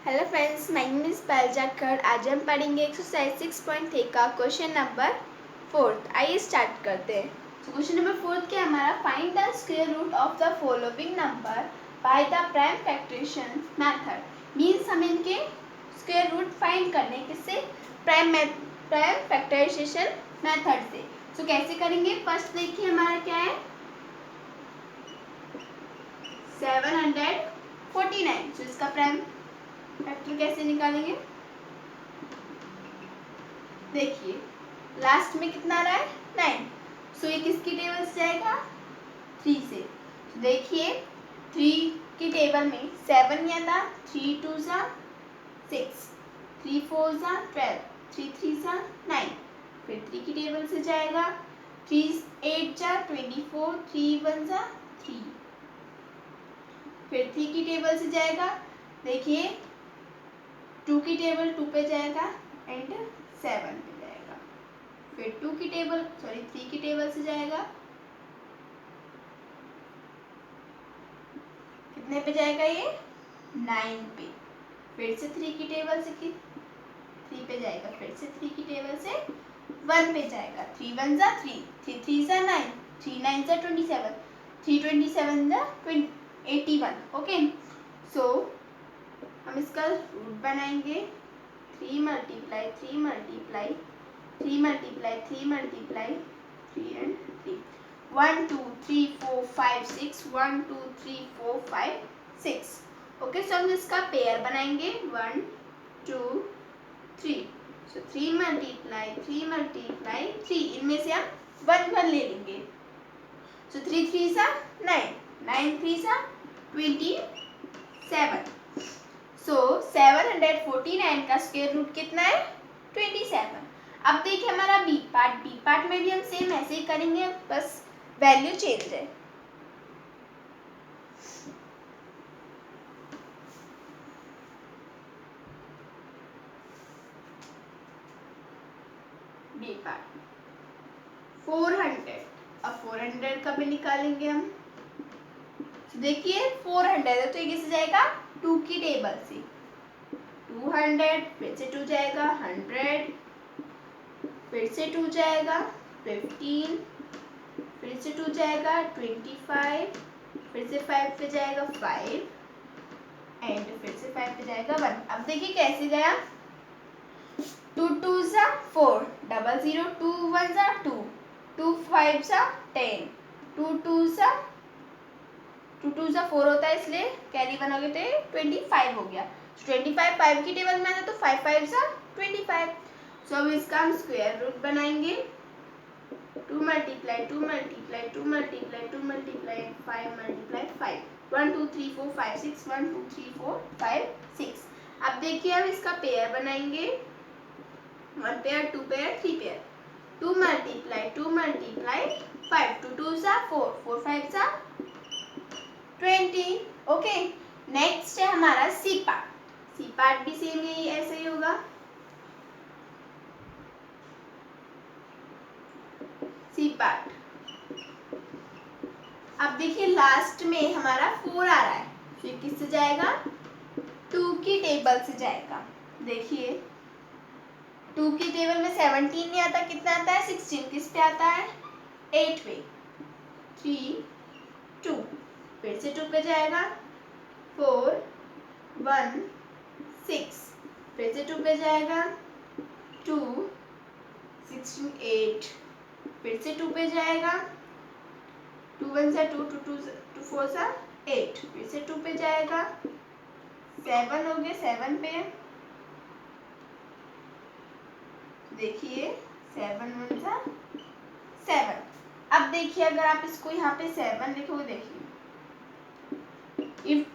Hello friends, my name is Payal Jakhar. आज हम पढ़ेंगे एक्सरसाइज 6.3 का क्वेश्चन नंबर 4। आइए स्टार्ट करते हैं। तो क्वेश्चन नंबर 4 क्या हमारा, find the square root of the following number by the prime factorization method. Means हम इनके स्क्वायर रूट फाइंड करने किससे, प्राइम फैक्टराइजेशन मेथड से। तो कैसे करेंगे, फर्स्ट देखिए हमारा क्या है 749। तो इसका प्राइम फैक्टर कैसे निकालेंगे, देखिए लास्ट में कितना आ रहा है 9। सो ये किसकी टेबल से जाएगा, 3 से। तो देखिए 3 की टेबल में 7 या था, 3 2 सा 6, 3 4 सा 12, 3 3 सा 9। फिर 3 की टेबल से जाएगा 3 8 जा 24, 3 1 सा 3। फिर 3 की टेबल से जाएगा, देखिए 2 की टेबल 2 पे जाएगा एंड 7 पे जाएगा। फिर 3 की टेबल से जाएगा, कितने पे जाएगा ये 9 पे। फिर से 3 की टेबल से 3 पे जाएगा, फिर से 3 की टेबल से 1 पे जाएगा। 3 1 जा 3, 3 3 जा 9, 3 9 जा 27, 3 27 जा 81। ओके, सो हम इसका रूट बनाएंगे 3 multiply 3 multiply 3 multiply 3 multiply 3 and 3, 1 2 3 4 5 6, 1 2 3 4 5 6। Okay, सो हम इसका पेयर बनाएंगे 1 2 3। सो 3 मल्टीप्लाई 3 मल्टीप्लाई 3, इनमें से हम 1 1 ले लेंगे। सो 3 3 सा 9, 9 3 सा 27। सो 749 का स्क्वायर रूट कितना है 27। अब देखिए हमारा बी पार्ट में भी हम सेम ऐसे ही करेंगे, बस वैल्यू चेंज है। बी पार्ट 400, अब 400 का भी निकालेंगे हम। देखिए 400 है तो ये किससे जाएगा, 2 की टेबल से 200, फिर से 2 जाएगा 100, फिर से 2 जाएगा 15, फिर से 2 जाएगा 25, फिर से 5 पे जाएगा 5 एंड फिर से 5 पे जाएगा 1। अब देखिए कैसे गया, 2 2 सा 4, 00, 2 1 सा 2, 2 5 सा 10, 2 2 सा 4 होता है, इसलिए कैरी 1 हो गए तो 25 हो गया। 25 5 की टेबल में आना तो 5 5 सा 25। सो अब इसका हम स्क्वायर रूट बनाएंगे 2 multiply 2 multiply 2 multiply 2 multiply 5 multiply 5, 1 2 3 4 5 6, 1 2 3 4 5 6। अब देखिए हम इसका पेयर बनाएंगे 1 pair 2 pair 3 pair. 2 multiply 2 multiply 5, 2 2 सा 4, 4 5 सा 20। ओके, नेक्स्ट है हमारा सी पार्ट भी सेम यही ऐसे ही होगा। सी पार्ट, अब देखिए लास्ट में हमारा 4 आ रहा है, तो किससे जाएगा 2 की टेबल से जाएगा। देखिए 2 की टेबल में 17 नहीं आता, कितना आता है 16, किस पे आता है 8 पे, 3 2, फिर से 2 पे जाएगा 4 1 6, फिर से 2 पे जाएगा 2 16 8, फिर से 2 पे जाएगा 2 1 सा 2, 2 4 सा 8, फिर से 2 पे जाएगा 7 हो गए 7 पे। देखिए 7 1 सा 7। अब देखिए अगर आप इसको यहाँ पे 7 लिखोगे, देखिए इफ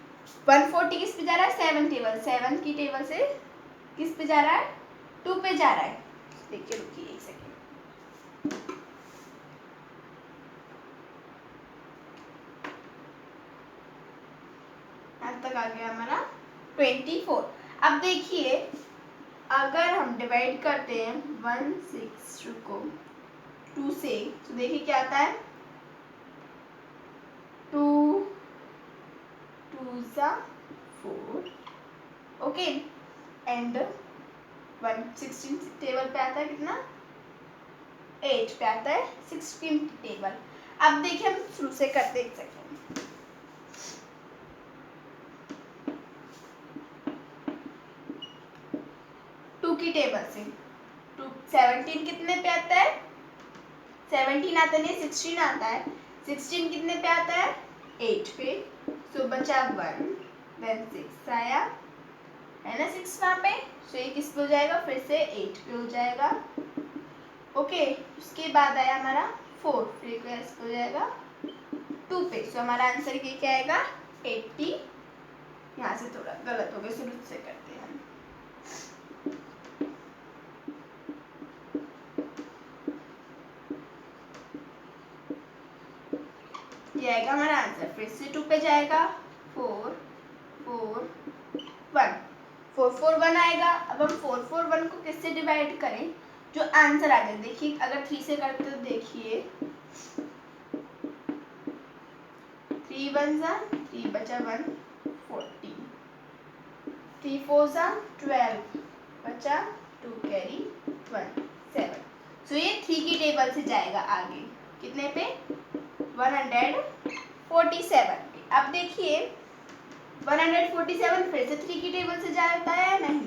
140 किस पे जा रहा है 7 टेबल, 7 की टेबल से किस पे जा रहा है 2 पे जा रहा है। देखिए रुकिए एक सेकेंड, यहाँ तक आ गया हमारा 24। अब देखिए अगर हम डिवाइड करते हैं 1 6 को 2 से, तो देखिए क्या आता है 2 2 सा 4, ओके एंड 116 टेबल पे आता है कितना 8 पे आता है 16 टेबल। अब देखिए हम शुरू से करते एक सेकेंड। 2 की टेबल से 17 कितने पे आता है 17 आता नहीं 16 आता है 16 कितने पे आता है 8 पे सो बचा 1 देन 6 आया है ना 6 वहाँ पे सो ये किस पे हो जाएगा फिर से 8 पे हो जाएगा ओके उसके बाद आया हमारा 4 फिर इस पे हो जाएगा 2 पे सो हमारा आंसर ये क्या आएगा 80। यहाँ से थोड़ा गलत हो गया शुरू से करते हैं हम। ये आएगा हमारा आंसर फिर से 2 पे जाएगा 4 4 1 4 4 1 आएगा। अब हम 4 4 1 को किससे डिवाइड करें जो आंसर आ जाए देखिए अगर 3 से करते तो देखिए 3 1 जा 3 बचा 1 14 3 4 जा 12 बचा 2 कैरी 1 7 सो ये 3 की टेबल से जाएगा आगे कितने पे 147 पे। अब देखिए 147 फिर से 3 की टेबल से जाता है या नहीं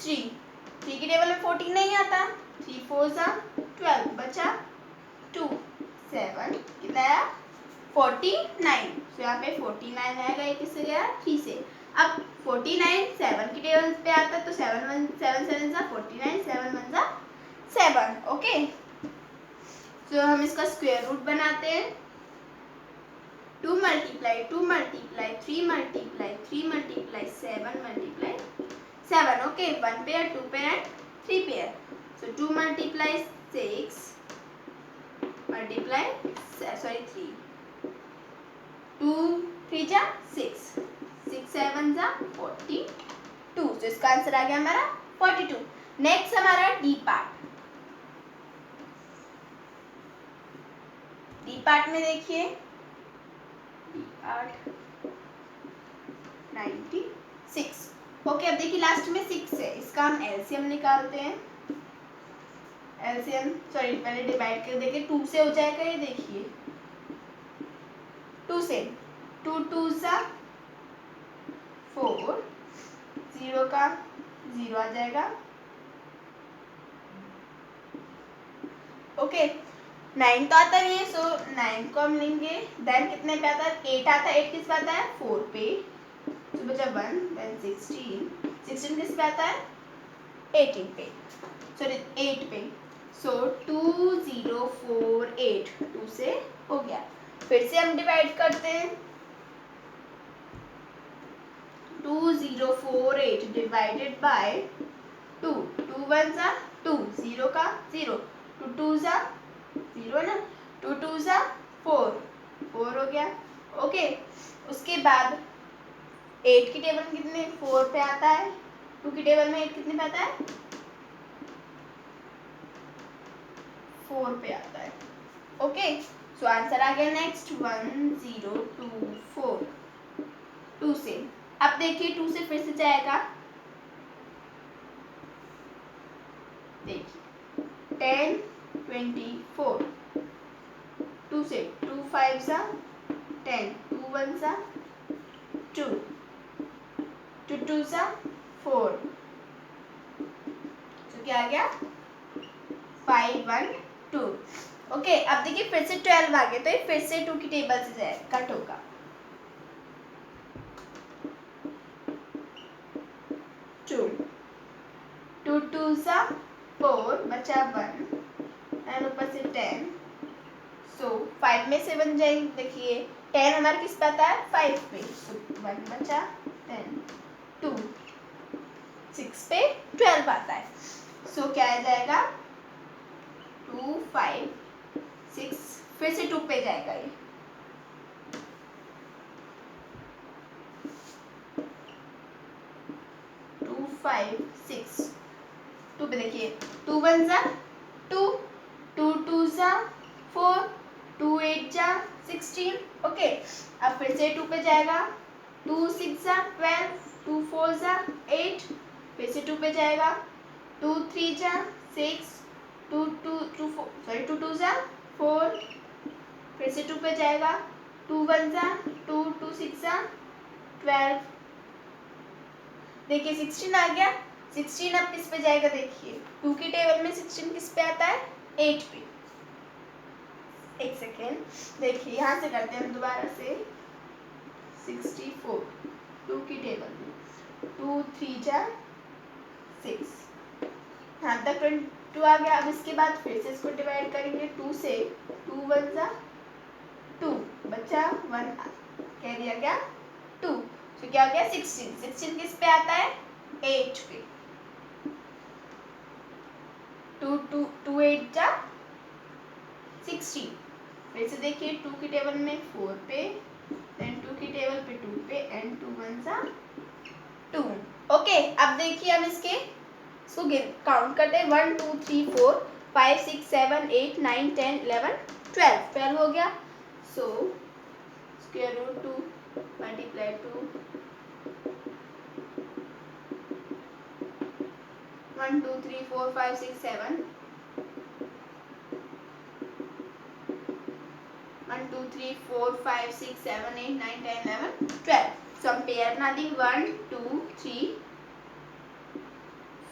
3 की टेबल में 14 नहीं आता 3 4 जा 12 बचा 2 7 कितना आया 49 तो यहाँ पे 49 आएगा ये किससे गया 3 से। अब 49 7 की टेबल पे आता है तो 7 7 जा 49 7 1 जा 7 ओके तो हम इसका स्क्वायर रूट बनाते हैं 2 multiply 2 multiply 3 multiply 3 multiply 7 multiply 7 okay 1 pair 2 pair and 3 pair so 2 multiply 6 multiply 3 2 3 जा 6 6 7 जा 42 तो इसका आंसर आ गया हमारा 42। नेक्स्ट हमारा डी पार्ट डी पार्ट में देखिए डी पार्ट 96 ओके अब देखिए लास्ट में 6 है इसका हम एलसीएम निकालते हैं एलसीएम सॉरी पहले डिवाइड कर देंगे 2 से हो जाएगा ये देखिए 2 से 2 2 सा 4 0 का 0 आ जाएगा ओके 9 तो आता नहीं है सो 9 को हम लेंगे देन कितने पे आता है 8 आता है 8 किस पे आता है 4 पे तो बचा 1 देन 16 किस पे आता है 18 पे सॉरी 8 पे सो 2048 2 से हो गया फिर से हम डिवाइड करते हैं 2048 डिवाइडेड बाय 2 2 1 जा 2 0 का 0 2 2 जा 0 ना 2 2 जा 4 4 हो गया ओके उसके बाद 8 की टेबल में कितने 4 पे आता है 2 की टेबल में 8 कितने पे आता है 4 पे आता है ओके सो आंसर आ गया नेक्स्ट 1024 2 से। अब देखिए 2 से फिर से जाएगा देखिए 10 24 2 से 2 5 सा 10 2 1 सा 2 2 2 सा 4 तो क्या आ गया 5 1 2 ओके अब देखिए फिर से 12 आ गया तो ये फिर से 2 की टेबल से जाएगा कट होगा 2 2 2 सा 4 बचा 1 एंड ऊपर से 10 सो 5 में से बन जाएंगे देखिए 10 हमारे किस पे आता है 5 पे सो 1 बचा 10 2 6 पे 12 आता है सो क्या आ जाएगा 2 5 6 फिर से 2 पे जाएगा ये 2 5 6 2 पे देखिए 2 1 जा 2 2 2 जा 4 2 8 जा 16 ओके अब फिर से 2 पे जाएगा 2 6 जा 12, 2 4 जा 8, फिर से 2 पे जाएगा, 2 3 जा 6, 2 2 2 सॉरी 2 2 जा 4, फिर से 2 पे जाएगा, 2 1 जा 2, 2 6 जा 12। देखिए 16 आ गया। 16 अब किस पे जाएगा, देखिए 2 की टेबल में 16 किस पे आता है, 8 पे। एक सेकेंड, देखिए यहाँ से करते हैं हम दोबारा से। 64 2 की टेबल में 2 3 जा 6, यहाँ तक 22 आ गया। अब इसके बाद फिर से इसको डिवाइड करेंगे 2 से, 2 1 जा 2, बचा 1, कह दिया क्या 2, तो क्या हो गया 16। 16 किस पे आता है, 8 पे। 2 2 2 8 जा 16, फिर से देखिए 2 की टेबल में 4 पे, देन 2 की टेबल पे 2 पे, एंड 2 1 जा 2। ओके, अब देखिए हम इसको काउंट करते हैं। 1 2 3 4 5 6 7 8 9 10 11 12, 12 हो गया। So square root 2 multiply 2, 1 2 3 4 5 6 7, 1 2 3 4 5 6 7 8 9 10 11 12। सो हम पेयर बना दी, 1 2 3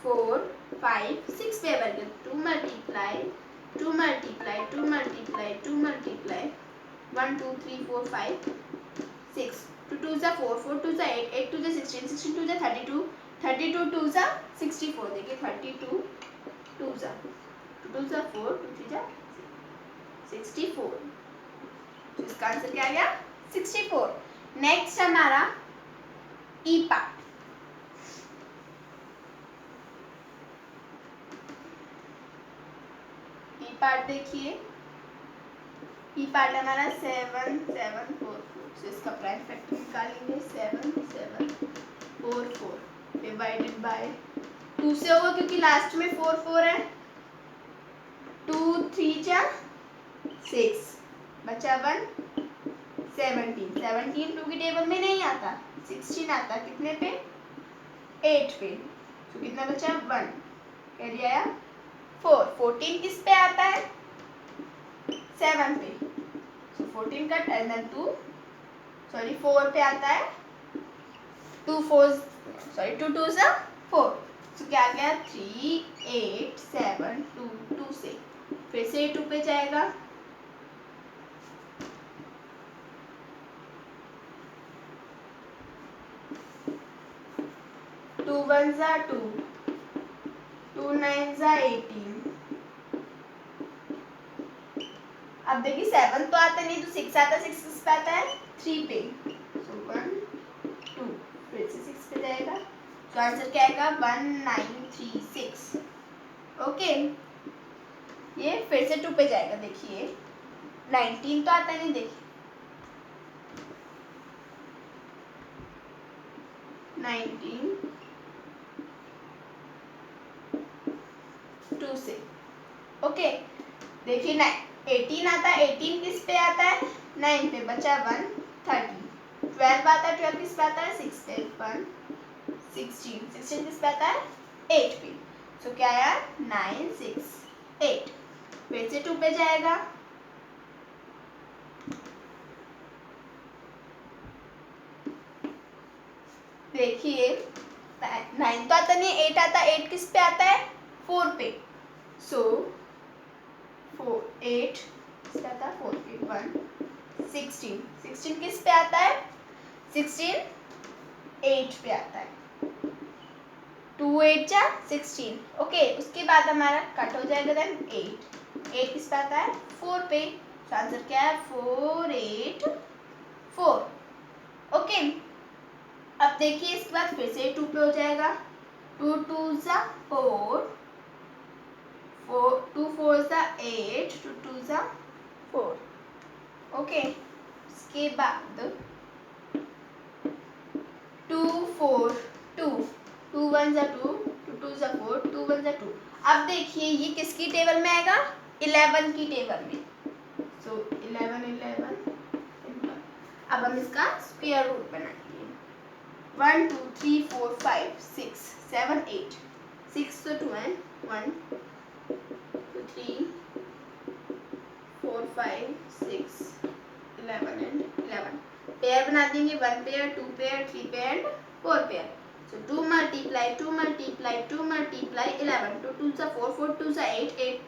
4 5 6 पेयर बन गए। 2 मल्टीप्लाई 2 मल्टीप्लाई 2 मल्टीप्लाई 2 मल्टीप्लाई 1 2 3 4 5 6, 2 2 जा 4, 4 2 जा 8, 8 2 जा 16, 16 2 जा 32, 32 2 जा 64। देखिए 32 2 जा 2 2 जा 4, 2 3 जा 64। तो इसका आंसर क्या आ गया, 64। नेक्स्ट हमारा ई पार्ट। ई पार्ट देखिए, ई पार्ट हमारा 7 7 4 4, इसका प्राइम फैक्टर निकालेंगे। 7 7 4 4 डिवाइडेड बाय 2 से होगा क्योंकि लास्ट में 4 4 है। 2 3 जा 6, बचा 1, 17 17 2 की टेबल में नहीं आता, 16 आता कितने पे, 8 पे। तो कितना बचा 1, कह दिया 4, 14 किस पे आता है, 7 पे। सो 14 का टर्नर 2 सॉरी 4 पे आता है, 2 4 सॉरी 2 2 जा 4। सो क्या आ गया 3 8 7 2 2 से, फिर से 2 पे जाएगा, 2 1 जा 2, 2 9 जा 18। अब देखिए 7 तो आता नहीं, तो 6 आता, 6 किस पे आता है, 3 पे। सो 1 2, फिर से 6 पे जाएगा, तो आंसर क्या आएगा 1936। ओके, ये फिर से 2 पे जाएगा। देखिए 19 तो आता नहीं, देखिए 19 2 से। ओके, देखिए 18 आता है, 18 किस पे आता है, 9 पे, बचा 1 30। 12 आता है, 12 किस पे आता है, 6 पे, 1 16, 16 किस पे आता है, 8 पे। सो क्या आया 9 6 8, फिर से 2 पे जाएगा, देखिए 9 तो आता नहीं, 8 आता, 8 किस पे आता है, 4 पे। सो 4 8 किस पे आता है, 4 पे, 1 16, 16 किस पे आता है, 16 8 पे आता है, 2 8 जा 16। ओके, उसके बाद हमारा कट हो जाएगा, देन 8 8 किस पे आता है, 4 पे। तो आंसर क्या है 4 8 4। ओके, अब देखिए इसके बाद फिर से 2 पे हो जाएगा, 2 2 जा 4, 2 4 जा 8, 2 2 जा 4। ओके, इसके बाद 2 4 2, 2 1 जा 2, 2 2 जा 4, 2 1 जा 2। अब देखिए ये किसकी टेबल में आएगा, 11 की टेबल में। सो 11 11। अब अब हम इसका स्क्वायर रूट बनाएंगे। 1 2 3 4 5 6 7 8 6 तो 2 है 1 2 3 4 5 6 11 एंड 11 पेयर बना देंगे 1 pair 2 pair 3 pair and 4 pair. So 2 multiply 2 multiply 2 multiply 11 2 2 जा 4 4 2 जा 8 8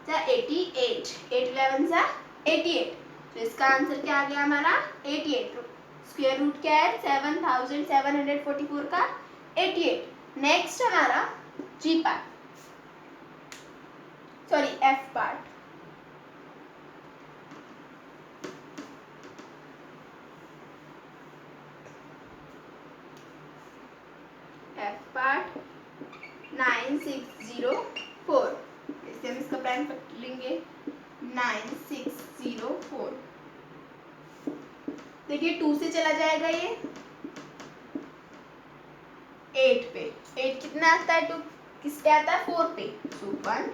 जा 88 8 11 जा 88। तो इसका आंसर क्या आ गया हमारा 88। स्क्वायर रूट क्या है 7744 का 88। नेक्स्ट हमारा G part sorry F part. F part 9604 इससे हम इसका प्राइम फैक्टर लेंगे 9604। देखिए 2 से चला जाएगा ये 8 पे 8 कितना आता है 2 किस पे आता है 4 पे। सो 1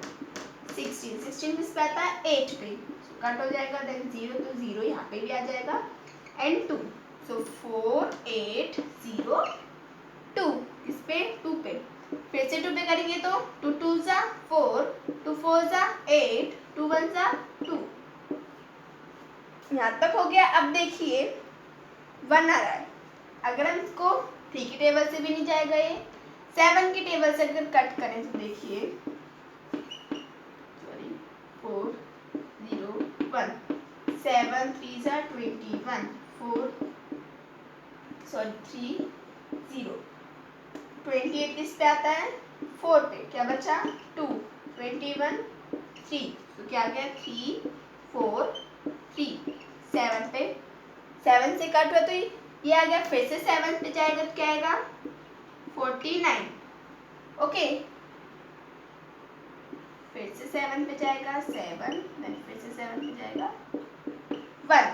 16 16 किस पे आता है 8 पे। सो कट हो जाएगा देन 0 तो 0 यहाँ पे भी आ जाएगा एंड 2। सो 4 8 0 2 इस पे 2 पे फिर से 2 पे करेंगे तो 2 2 जा 4 2 4 जा 8 2 1 जा 2। यहाँ तक हो गया। अब देखिए 1 आ रहा है अगर हम इसको 3 की टेबल से भी नहीं जाएगा ये 7 की टेबल से अगर कट करें तो देखिए सॉरी 4 0 1 7 3 जा 21 4 सॉरी 3 0 28 किस पे आता है 4 पे क्या बचा 2 21 3 तो क्या आ गया 3 4 3 7 पे 7 से कट हुआ तो ये आ गया फिर से 7 पे जाएगा तो क्या आएगा 49। ओके फिर से 7 पे जाएगा 7 देन फिर से 7 पे जाएगा 1।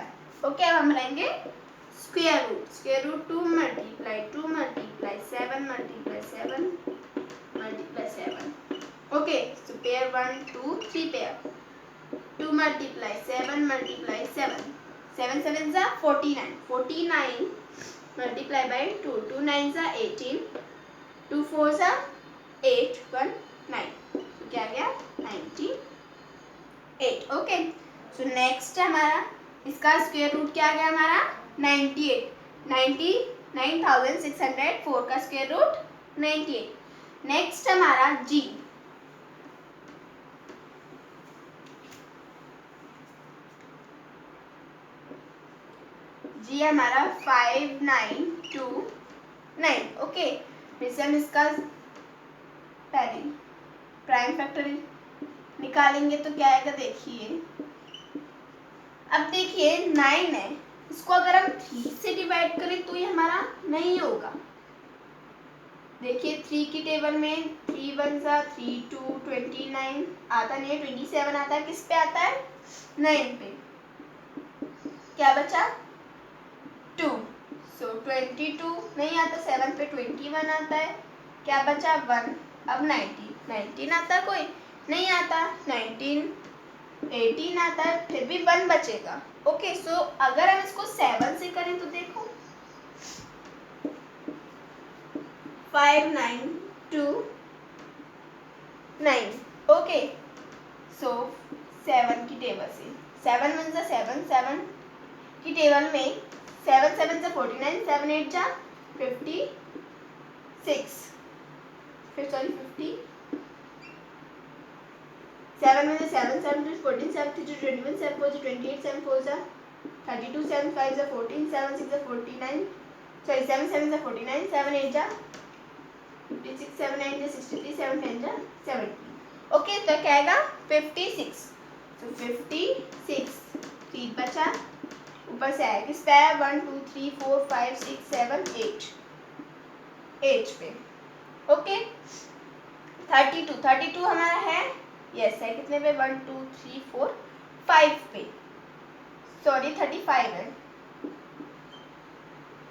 ओके अब हम लेंगे square root 2 multiply 2 multiply 7 multiply 7 multiply 7। Okay so pair 1 2 3 pair 2 multiply 7 multiply 7 7 7 जा 49 49 multiply by 2 2 9 जा 18 2 4 जा 8 1 9 तो क्या आ गया 98। ओके सो नेक्स्ट हमारा इसका स्क्वायर रूट क्या आ गया हमारा 98 99,604 का स्क्वायर रूट 98। नेक्स्ट हमारा जी हमारा 5929। ओके फिर से हम इसका पहले प्राइम फैक्टर निकालेंगे तो क्या आएगा देखिए। अब देखिए 9 है इसको अगर हम 3 से डिवाइड करें तो ये हमारा नहीं होगा। देखिए 3 की टेबल में 3 1 जा 3 2 29 आता नहीं है 27 आता है किस पे आता है 9 पे क्या बचा 2 सो 22 नहीं आता 7 पे 21 आता है क्या बचा 1। अब 19 आता है कोई नहीं आता 19 18 आता है फिर भी 1 बचेगा। ओके सो अगर हम इसको 7 से करें तो देखो 5 9 2 9। ओके सो 7 की टेबल से 7 1 जा 7 7 की टेबल में 7 7 जा 49 7 8 जा 56 फिर सॉरी 50 7 1 जा 7 7 2 14 7 3 21 7 4 जा 28 7 4 जा 32 7 5 जा 14 7 6 जा 49 सॉरी 7 7 जा 49 7 8 जा 56 7 9 जा 63 7 10 जा 70। ओके तो क्या आएगा 56। तो 56 3 बचा ऊपर से आएगा किस पे 1 2 3 4 5 6 7 8 8 पे। ओके 32 हमारा है यस है कितने पे 1 2 3 4 5 पे सॉरी 35 है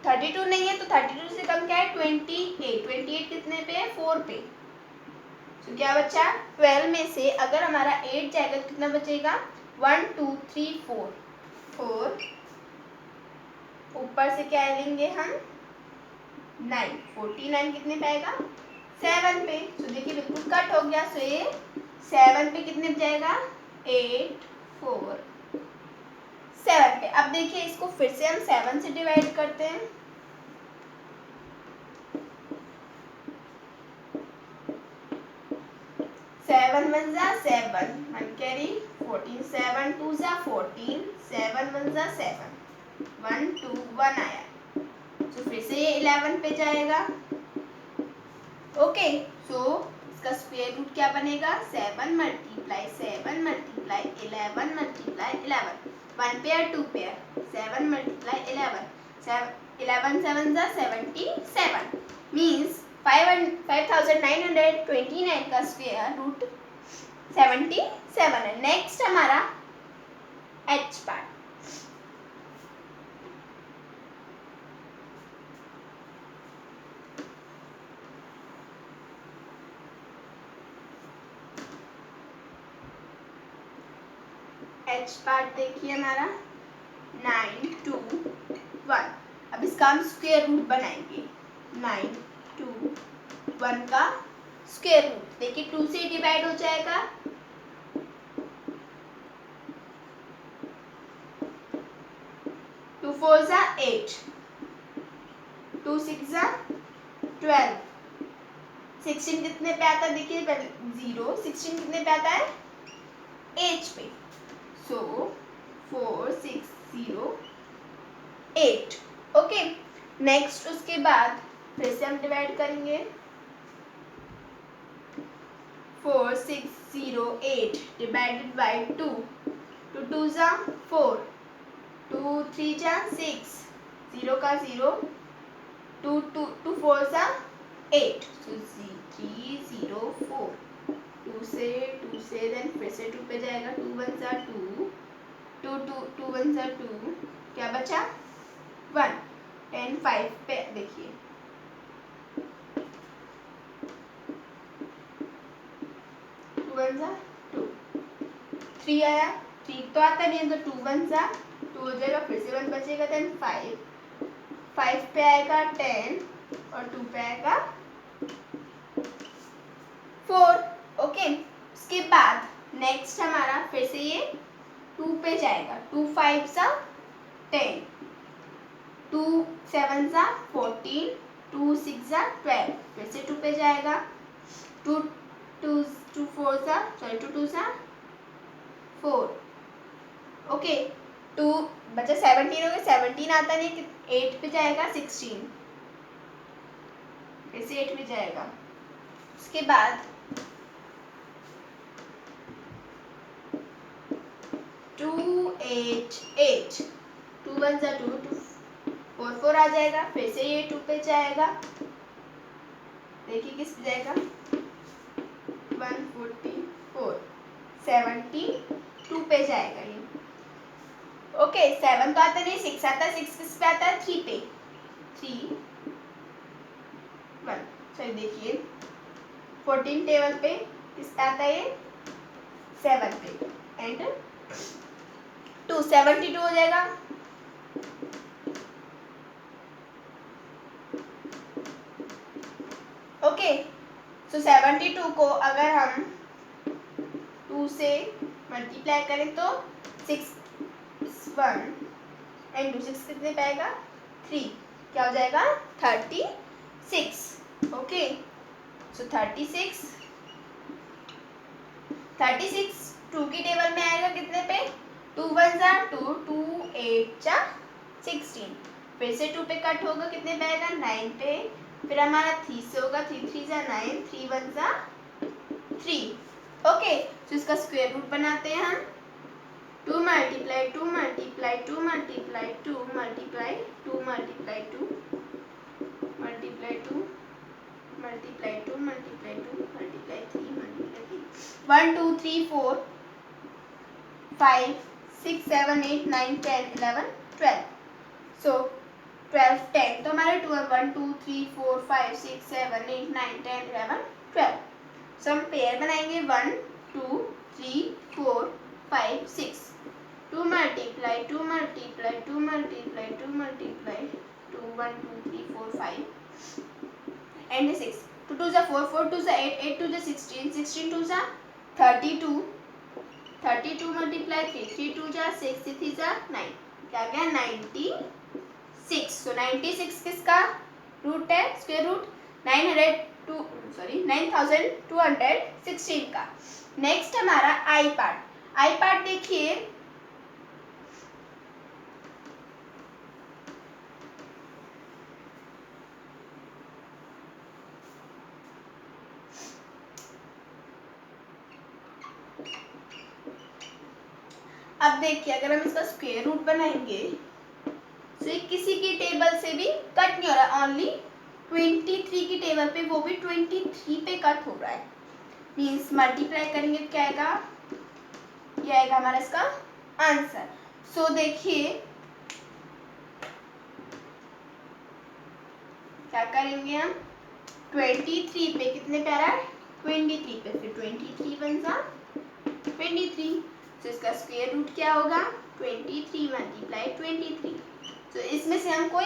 32 नहीं है तो 32 से कम क्या है 28 कितने पे है 4 पे। तो क्या बचा 12 में से अगर हमारा 8 जाएगा तो कितना बचेगा 1 2 3 4 4 ऊपर से क्या लेंगे हम 9, 49 कितने पे आएगा 7 पे। तो देखिए बिल्कुल कट हो गया। सो ये 7 पे कितने पे जाएगा 8 4 7 पे। अब देखिए इसको फिर से हम 7 से डिवाइड करते हैं। सेवन वन जा 7 1 कैरी 14 7 2 जा 14 7 1 जा 7 1 2 1 आया। तो फिर से ये 11 पे जाएगा। ओके सो इसका स्क्वायर रूट क्या बनेगा 7 multiply 7 multiply 11 multiply 11 1 pair 2 pair 7 multiply 11 11 7 जा 77 मीन्स 5929 का स्क्वायर रूट 77 है। नेक्स्ट हमारा एच पार्ट। एच पार्ट देखिए हमारा 9 2 1। अब इसका हम स्क्वायर रूट बनाएंगे 9 2 1 का स्क्वायर रूट। देखिए 2 से डिवाइड हो जाएगा 2 4 जा 8 2 6 जा 12 16 कितने पे आता है देखिए 0 16 कितने पे आता है एच पे। सो 4 6 0 8। ओके नेक्स्ट उसके बाद फिर से हम डिवाइड करेंगे 4 6 0 8 डिवाइडेड बाय 2 2 2 जा 4 2 3 जा 6 0 का 0 2 2 2 4 जा 8 सो 3 0 4 2 से देन फिर से 2 पे जाएगा 2 1 जा 2 2 2 2 1 जा 2 क्या बचा 1 10 5 पे देखिए 2 1 जा 2 3 आया 3 तो आता नहीं है तो 2 1 जा 2 हो जाएगा फिर से 1 बचेगा देन 5 पे आएगा 10 और 2 पे आएगा 4। ओके उसके बाद नेक्स्ट हमारा फिर से ये 2 पे जाएगा 2 5 जा 10 2 7 जा 14 2 6 जा 12 फिर से 2 पे जाएगा 2 2 2 4 जा सॉरी 2 2 जा 4। ओके 2 बचा 17 हो गया 17 आता नहीं 8 पे जाएगा 16 फिर से 8 पे जाएगा। उसके बाद 2 8 8 2 1 जा 2 2 4 4 आ जाएगा फिर से ये 2 पे जाएगा। देखिए किस पे जाएगा 144 72 पे जाएगा ये। ओके 7 तो आता नहीं 6 आता है 6 किस पे आता है 3 पे 3 1 चलिए देखिए 14 टेबल पे किस पे आता है ये 7 पे एंड 2 72 हो जाएगा। ओके सो 72 को अगर हम 2 से मल्टीप्लाई करें तो 6 1 एंड 2 6 कितने पाएगा 3 क्या हो जाएगा 36। ओके सो 36 2 की टेबल में आएगा कितने पे 2 1 जा 2 2 8 जा 16 फिर से 2 पे कट होगा कितने पे आएगा 9 पे फिर हमारा 3 से होगा 3 3 जा 9 3 1 जा 3। ओके तो इसका स्क्वायर रूट बनाते हैं हम 2 multiply 2 multiply 2 multiply 2 multiply 2 multiply 2 multiply 2 multiply 2 multiply 2 multiply 3 multiply 3 1 2 3 4 5 6 7 8 9 10 11 12 सो 12 10 तो हमारे 2 1 2 3 4 5 6 7 8 9 10 11 12 सो हम पेयर बनाएंगे 1 2 3 4 5 6 2 multiply 2 multiply 2 multiply 2 multiply 2 1 2 3 4 5 and 6 2 2 जा 4 4 2 जा 8 8 2 जा 16 16 2 जा 32 32 multiply 3 3 2 जा 6 6 3 जा 9 क्या गया 96 so 96 किसका रूट है स्क्वायर रूट 9216 का। नेक्स्ट हमारा आई पार्ट देखिए अब देखिए अगर हम इसका स्क्वायर रूट बनाएंगे तो ये किसी की टेबल से भी कट नहीं हो रहा, ओनली 23 की टेबल पे वो भी 23 पे कट हो रहा है, मीन्स मल्टीप्लाई करेंगे क्या आएगा, ये आएगा हमारा इसका आंसर। सो देखिए क्या करेंगे हम 23 पे कितने पे आ रहा है 23 पे, फिर 23 वन जा 23, तो इसका स्क्वायर रूट क्या होगा 23 मल्टीप्लाई 23, तो इसमें से हम कोई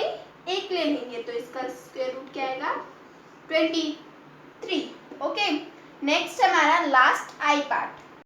एक ले लेंगे तो इसका स्क्वायर रूट क्या आएगा 23। ओके नेक्स्ट हमारा लास्ट आई पार्ट